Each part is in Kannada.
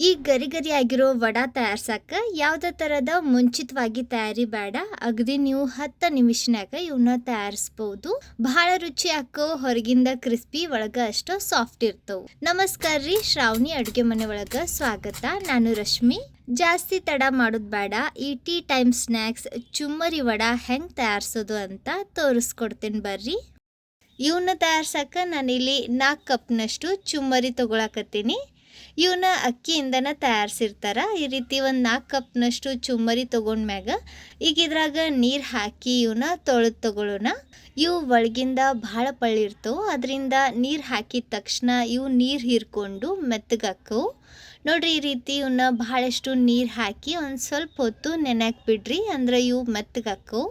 ಈ ಗರಿ ಗರಿ ಆಗಿರೋ ವಡಾ ತಯಾರ್ಸಕ್ಕ ಯಾವುದೇ ಥರದ ಮುಂಚಿತವಾಗಿ ತಯಾರಿ ಬೇಡ. ಅಗದಿ ನೀವು 10 ನಿಮಿಷನಾಗ ಇವನ್ನ ತಯಾರಿಸ್ಬೋದು. ಬಹಳ ರುಚಿ ಹಾಕೋ, ಹೊರಗಿಂದ ಕ್ರಿಸ್ಪಿ, ಒಳಗ ಅಷ್ಟು ಸಾಫ್ಟ್ ಇರ್ತವು. ನಮಸ್ಕಾರ ರೀ, ಶ್ರಾವಣಿ ಅಡುಗೆ ಮನೆ ಒಳಗ ಸ್ವಾಗತ. ನಾನು ರಶ್ಮಿ. ಜಾಸ್ತಿ ತಡ ಮಾಡೋದು ಬೇಡ. ಈ ಟೀ ಟೈಮ್ ಸ್ನ್ಯಾಕ್ಸ್ ಚುಮ್ಮರಿ ವಡಾ ಹೆಂಗೆ ತಯಾರಿಸೋದು ಅಂತ ತೋರಿಸ್ಕೊಡ್ತೀನಿ ಬರ್ರಿ. ಇವನ್ನ ತಯಾರ್ಸಕ್ಕೆ ನಾನಿಲ್ಲಿ 4 ಕಪ್ನಷ್ಟು ಚುಮ್ಮರಿ ತೊಗೊಳಕತ್ತೀನಿ. ಇವನ್ನ ಅಕ್ಕಿಯಿಂದನೇ ತಯಾರಿಸಿರ್ತಾರೆ. ಈ ರೀತಿ ಒಂದು 4 ಕಪ್ನಷ್ಟು ಚುಮ್ಮರಿ ತೊಗೊಂಡ್ಮ್ಯಾಗ ಈಗ ಇದ್ರಾಗ ನೀರು ಹಾಕಿ ಇವನ್ನ ತೊಳೆದು ತೊಗೊಳ್ಳೋಣ. ಇವು ಒಳಗಿಂದ ಭಾಳ ಪಳ್ಳಿರ್ತವೆ, ಅದರಿಂದ ನೀರು ಹಾಕಿದ ತಕ್ಷಣ ಇವು ನೀರು ಹೀರ್ಕೊಂಡು ಮೆತ್ತಗಾಕ್ಕವು. ನೋಡ್ರಿ, ಈ ರೀತಿ ಇವನ್ನ ಭಾಳಷ್ಟು ನೀರು ಹಾಕಿ ಒಂದು ಸ್ವಲ್ಪ ಹೊತ್ತು ನೆನೆಯಾಕೆ ಬಿಡ್ರಿ, ಅಂದ್ರೆ ಇವು ಮೆತ್ತಗಾಕ್ಕವು.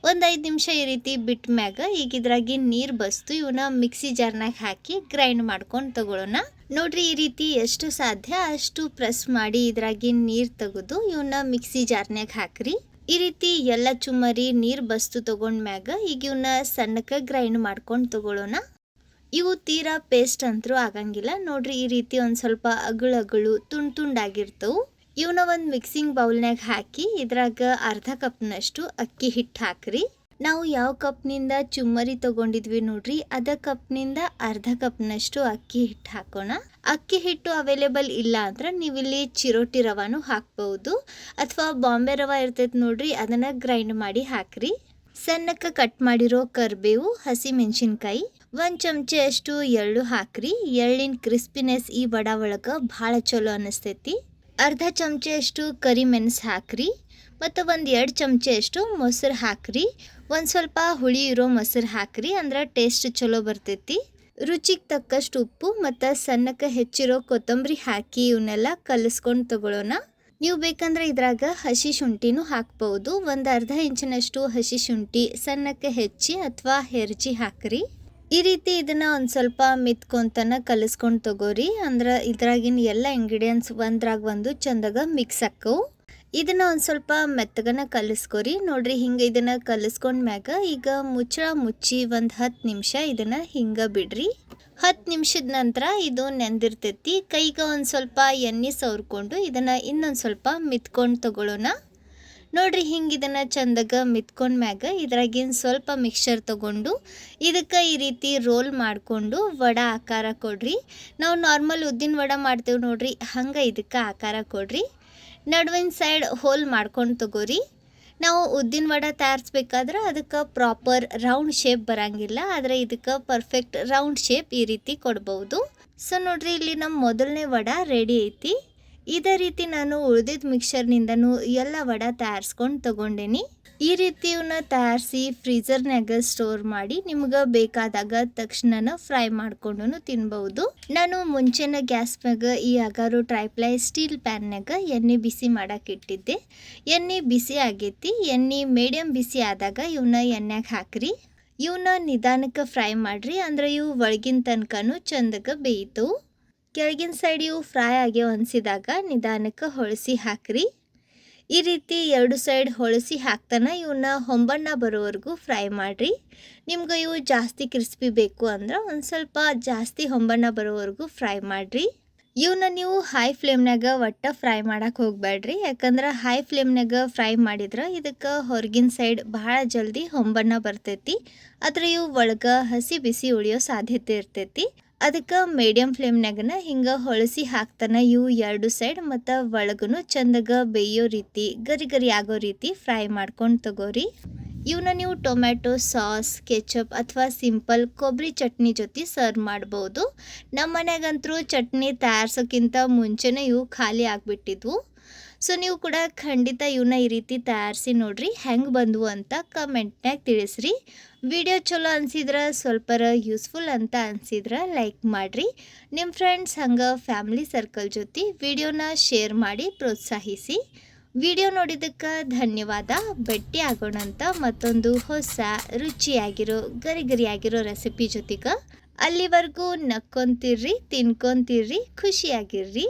ಒಂದು 5 ನಿಮಿಷ ಈ ರೀತಿ ಬಿಟ್ಟ ಮ್ಯಾಗ ಈಗ ಇದ್ರಾಗಿ ನೀರು ಬಸ್ತು ಇವನ್ನ ಮಿಕ್ಸಿ ಜಾರ್ನಾಗ ಹಾಕಿ ಗ್ರೈಂಡ್ ಮಾಡ್ಕೊಂಡು ತಗೊಳ್ಳೋಣ. ನೋಡ್ರಿ, ಈ ರೀತಿ ಎಷ್ಟು ಸಾಧ್ಯ ಅಷ್ಟು ಪ್ರೆಸ್ ಮಾಡಿ ಇದ್ರಾಗಿ ನೀರು ತೆಗೆದು ಇವನ್ನ ಮಿಕ್ಸಿ ಜಾರ್ನಾಗ ಹಾಕ್ರಿ. ಈ ರೀತಿ ಎಲ್ಲ ಚುಮ್ಮರಿ ನೀರು ಬಸ್ತು ತಗೊಂಡ್ಮ್ಯಾಗ ಈಗ ಇವನ್ನ ಸಣ್ಣಕ್ಕೆ ಗ್ರೈಂಡ್ ಮಾಡ್ಕೊಂಡು ತಗೊಳ್ಳೋಣ. ಇವು ತೀರಾ ಪೇಸ್ಟ್ ಅಂತರೂ ಆಗಂಗಿಲ್ಲ. ನೋಡ್ರಿ, ಈ ರೀತಿ ಒಂದು ಸ್ವಲ್ಪ ಅಗಳು ತುಂಡಾಗಿರ್ತವು. ಇವನ್ನ ಒಂದು ಮಿಕ್ಸಿಂಗ್ ಬೌಲ್ನಾಗ ಹಾಕಿ ಇದ್ರಾಗ ಅರ್ಧ ಕಪ್ನಷ್ಟು ಅಕ್ಕಿ ಹಿಟ್ಟು ಹಾಕ್ರಿ. ನಾವು ಯಾವ ಕಪ್ನಿಂದ ಚುಮ್ಮರಿ ತೊಗೊಂಡಿದ್ವಿ ನೋಡ್ರಿ, ಅದ ಕಪ್ನಿಂದ ಅರ್ಧ ಕಪ್ನಷ್ಟು ಅಕ್ಕಿ ಹಿಟ್ಟು ಹಾಕೋಣ. ಅಕ್ಕಿ ಹಿಟ್ಟು ಅವೈಲೇಬಲ್ ಇಲ್ಲ ಅಂದ್ರೆ ನೀವಿಲ್ಲಿ ಚಿರೋಟಿ ರವಾನು ಹಾಕ್ಬಹುದು, ಅಥವಾ ಬಾಂಬೆ ರವಾ ಇರ್ತೈತೆ ನೋಡ್ರಿ, ಅದನ್ನು ಗ್ರೈಂಡ್ ಮಾಡಿ ಹಾಕ್ರಿ. ಸಣ್ಣಕ್ಕೆ ಕಟ್ ಮಾಡಿರೋ ಕರಿಬೇವು, ಹಸಿ ಮೆಣಸಿನ್ಕಾಯಿ, 1 ಚಮಚೆ ಅಷ್ಟು ಎಳ್ಳು ಹಾಕ್ರಿ. ಎಳ್ಳಿನ ಕ್ರಿಸ್ಪಿನೆಸ್ ಈ ವಡಾ ಒಳಗೆ ಭಾಳ ಚಲೋ ಅನಿಸ್ತೈತಿ. ಅರ್ಧ ಚಮಚೆ ಅಷ್ಟು ಕರಿ ಮೆಣಸು ಹಾಕ್ರಿ, ಮತ್ತು ಒಂದು 2 ಚಮಚೆ ಅಷ್ಟು ಮೊಸರು ಹಾಕ್ರಿ. ಒಂದು ಸ್ವಲ್ಪ ಹುಳಿ ಇರೋ ಮೊಸರು ಹಾಕ್ರಿ, ಅಂದ್ರೆ ಟೇಸ್ಟ್ ಚಲೋ ಬರ್ತೈತಿ. ರುಚಿಗೆ ತಕ್ಕಷ್ಟು ಉಪ್ಪು ಮತ್ತು ಸಣ್ಣಕ್ಕೆ ಹೆಚ್ಚಿರೋ ಕೊತ್ತಂಬರಿ ಹಾಕಿ ಇವನ್ನೆಲ್ಲ ಕಲಿಸ್ಕೊಂಡು ತಗೊಳ್ಳೋಣ. ನೀವು ಬೇಕಂದ್ರೆ ಇದ್ರಾಗ ಹಸಿ ಶುಂಠಿನೂ ಹಾಕ್ಬೋದು. ಒಂದು ಅರ್ಧ ಇಂಚಿನಷ್ಟು ಹಸಿ ಶುಂಠಿ ಸಣ್ಣಕ್ಕೆ ಹೆಚ್ಚಿ ಅಥವಾ ಹೆರ್ಜಿ ಹಾಕ್ರಿ. ಈ ರೀತಿ ಇದನ್ನ ಒಂದು ಸ್ವಲ್ಪ ಮಿತ್ಕೊಂತನ ಕಲಿಸ್ಕೊಂಡು ತಗೋರಿ, ಅಂದ್ರೆ ಇದ್ರಾಗಿನ ಎಲ್ಲ ಇಂಗ್ರೀಡಿಯೆಂಟ್ಸ್ ಒಂದ್ರಾಗ ಒಂದು ಚಂದಾಗ ಮಿಕ್ಸ್ ಆಕ್ಕವು. ಇದನ್ನ ಒಂದು ಸ್ವಲ್ಪ ಮೆತ್ತಗನ ಕಲಿಸ್ಕೊರಿ. ನೋಡ್ರಿ, ಹಿಂಗೆ ಇದನ್ನ ಕಲಿಸ್ಕೊಂಡ್ಮ್ಯಾಗ ಈಗ ಮುಚ್ಚಳ ಮುಚ್ಚಿ ಒಂದು 10 ನಿಮಿಷ ಇದನ್ನ ಹಿಂಗೆ ಬಿಡ್ರಿ. 10 ನಿಮಿಷದ ನಂತರ ಇದು ನೆಂದಿರ್ತೈತಿ. ಕೈಗೆ ಒಂದು ಸ್ವಲ್ಪ ಎಣ್ಣೆ ಸವರ್ಕೊಂಡು ಇದನ್ನ ಇನ್ನೊಂದು ಸ್ವಲ್ಪ ಮಿತ್ಕೊಂಡು ತಗೊಳ್ಳೋಣ. ನೋಡ್ರಿ, ಹಿಂಗೆ ಇದನ್ನು ಚಂದಾಗ ಮಿತ್ಕೊಂಡ್ಮ್ಯಾಗ ಇದ್ರಾಗಿನ ಸ್ವಲ್ಪ ಮಿಕ್ಸ್ಚರ್ ತೊಗೊಂಡು ಇದಕ್ಕೆ ಈ ರೀತಿ ರೋಲ್ ಮಾಡಿಕೊಂಡು ವಡಾ ಆಕಾರ ಕೊಡ್ರಿ. ನಾವು ನಾರ್ಮಲ್ ಉದ್ದಿನ ವಡಾ ಮಾಡ್ತೇವೆ ನೋಡ್ರಿ, ಹಂಗೆ ಇದಕ್ಕೆ ಆಕಾರ ಕೊಡ್ರಿ. ನಡುವಿನ ಸೈಡ್ ಹೋಲ್ ಮಾಡ್ಕೊಂಡು ತಗೋರಿ. ನಾವು ಉದ್ದಿನ ವಡಾ ತಯಾರಿಸ್ಬೇಕಾದ್ರೆ ಅದಕ್ಕೆ ಪ್ರಾಪರ್ ರೌಂಡ್ ಶೇಪ್ ಬರಂಗಿಲ್ಲ, ಆದರೆ ಇದಕ್ಕೆ ಪರ್ಫೆಕ್ಟ್ ರೌಂಡ್ ಶೇಪ್ ಈ ರೀತಿ ಕೊಡ್ಬೋದು. ಸೊ ನೋಡ್ರಿ, ಇಲ್ಲಿ ನಮ್ಮ ಮೊದಲನೇ ವಡಾ ರೆಡಿ ಐತಿ. ಇದೇ ರೀತಿ ನಾನು ಉಳಿದಿದ್ದ ಮಿಕ್ಸರ್ನಿಂದನೂ ಎಲ್ಲ ವಡಾ ತಯಾರಿಸ್ಕೊಂಡು ತೊಗೊಂಡೇನಿ. ಈ ರೀತಿ ಇವನ್ನ ತಯಾರಿಸಿ ಫ್ರೀಝರ್ನಾಗ ಸ್ಟೋರ್ ಮಾಡಿ ನಿಮ್ಗೆ ಬೇಕಾದಾಗ ತಕ್ಷಣ ಫ್ರೈ ಮಾಡ್ಕೊಂಡು ತಿನ್ಬಹುದು. ನಾನು ಮುಂಚೆನ ಗ್ಯಾಸ್ ಮ್ಯಾಗ ಈ ಅಗಾರು ಟ್ರೈಪ್ಲೈ ಸ್ಟೀಲ್ ಪ್ಯಾನ್ನಾಗ ಎಣ್ಣೆ ಬಿಸಿ ಮಾಡಕ್ಕೆ ಇಟ್ಟಿದ್ದೆ. ಎಣ್ಣೆ ಬಿಸಿ ಆಗೈತಿ. ಎಣ್ಣೆ ಮೀಡಿಯಮ್ ಬಿಸಿ ಆದಾಗ ಇವನ್ನ ಎಣ್ಣೆಗೆ ಹಾಕ್ರಿ. ಇವನ್ನ ನಿಧಾನಕ್ಕೆ ಫ್ರೈ ಮಾಡ್ರಿ, ಅಂದ್ರೆ ಇವು ಒಳಗಿನ ತನಕನೂ ಚಂದಗೆ ಬೇಯ್ತವು. ಕೆಳಗಿನ ಸೈಡ್ ಇವು ಫ್ರೈ ಆಗಿ ಅನಿಸಿದಾಗ ನಿಧಾನಕ್ಕೆ ಹೊಳಸಿ ಹಾಕ್ರಿ. ಈ ರೀತಿ 2 ಸೈಡ್ ಹೊಳಸಿ ಹಾಕ್ತಾನೆ ಇವನ್ನ ಹೊಂಬಣ್ಣ ಬರೋವರೆಗೂ ಫ್ರೈ ಮಾಡಿರಿ. ನಿಮ್ಗೆ ಇವು ಜಾಸ್ತಿ ಕ್ರಿಸ್ಪಿ ಬೇಕು ಅಂದ್ರೆ ಒಂದು ಸ್ವಲ್ಪ ಜಾಸ್ತಿ ಹೊಂಬಣ್ಣ ಬರೋವರೆಗೂ ಫ್ರೈ ಮಾಡಿರಿ. ಇವನ್ನ ನೀವು ಹೈ ಫ್ಲೇಮ್ನಾಗ ಒಟ್ಟ ಫ್ರೈ ಮಾಡಕ್ಕೆ ಹೋಗಬೇಡ್ರಿ, ಯಾಕಂದ್ರೆ ಹೈ ಫ್ಲೇಮ್ನಾಗ ಫ್ರೈ ಮಾಡಿದ್ರೆ ಇದಕ್ಕೆ ಹೊರಗಿನ ಸೈಡ್ ಭಾಳ ಜಲ್ದಿ ಹೊಂಬಣ್ಣ ಬರ್ತೈತಿ. ಆದರೆ ಇವು ಒಳಗೆ ಹಸಿ ಬಿಸಿ ಉಳಿಯೋ ಸಾಧ್ಯತೆ ಇರ್ತೈತಿ. ಅದಕ್ಕೆ ಮೀಡಿಯಮ್ ಫ್ಲೇಮ್ನಾಗನ ಹಿಂಗೆ ಹೊಳಸಿ ಹಾಕ್ತಾನೆ ಇವು 2 ಸೈಡ್ ಮತ್ತು ಒಳಗೂ ಚಂದಾಗ ಬೇಯೋ ರೀತಿ, ಗರಿ ಗರಿ ಆಗೋ ರೀತಿ ಫ್ರೈ ಮಾಡ್ಕೊಂಡು ತಗೋರಿ. ಇವನ್ನ ನೀವು ಟೊಮ್ಯಾಟೊ ಸಾಸ್, ಕೆಚಪ್ ಅಥವಾ ಸಿಂಪಲ್ ಕೊಬ್ಬರಿ ಚಟ್ನಿ ಜೊತೆ ಸರ್ವ್ ಮಾಡ್ಬೋದು. ನಮ್ಮ ಮನೆಗಂತರೂ ಚಟ್ನಿ ತಯಾರಿಸೋಕ್ಕಿಂತ ಮುಂಚೆನೇ ಇವು ಖಾಲಿ ಆಗಿಬಿಟ್ಟಿದ್ವು. ಸೊ ನೀವು ಕೂಡ ಖಂಡಿತ ಇವನ್ನ ಈ ರೀತಿ ತಯಾರಿಸಿ ನೋಡ್ರಿ, ಹೆಂಗೆ ಬಂದವು ಅಂತ ಕಮೆಂಟ್ನಾಗ ತಿಳಿಸ್ರಿ. ವಿಡಿಯೋ ಚಲೋ ಅನಿಸಿದ್ರೆ, ಸ್ವಲ್ಪರ ಯೂಸ್ಫುಲ್ ಅಂತ ಅನಿಸಿದ್ರೆ ಲೈಕ್ ಮಾಡಿರಿ. ನಿಮ್ಮ ಫ್ರೆಂಡ್ಸ್ ಹಂಗೆ ಫ್ಯಾಮಿಲಿ ಸರ್ಕಲ್ ಜೊತೆ ವಿಡಿಯೋನ ಶೇರ್ ಮಾಡಿ ಪ್ರೋತ್ಸಾಹಿಸಿ. ವಿಡಿಯೋ ನೋಡಿದ್ದಕ್ಕೆ ಧನ್ಯವಾದ. ಭೇಟಿ ಆಗೋಣಂತ ಮತ್ತೊಂದು ಹೊಸ ರುಚಿಯಾಗಿರೋ ಗರಿಗರಿಯಾಗಿರೋ ರೆಸಿಪಿ ಜೊತೆಗೆ. ಅಲ್ಲಿವರೆಗೂ ನಕ್ಕೊಂತಿರ್ರಿ, ತಿನ್ಕೊಂತಿರ್ರಿ, ಖುಷಿಯಾಗಿರ್ರಿ.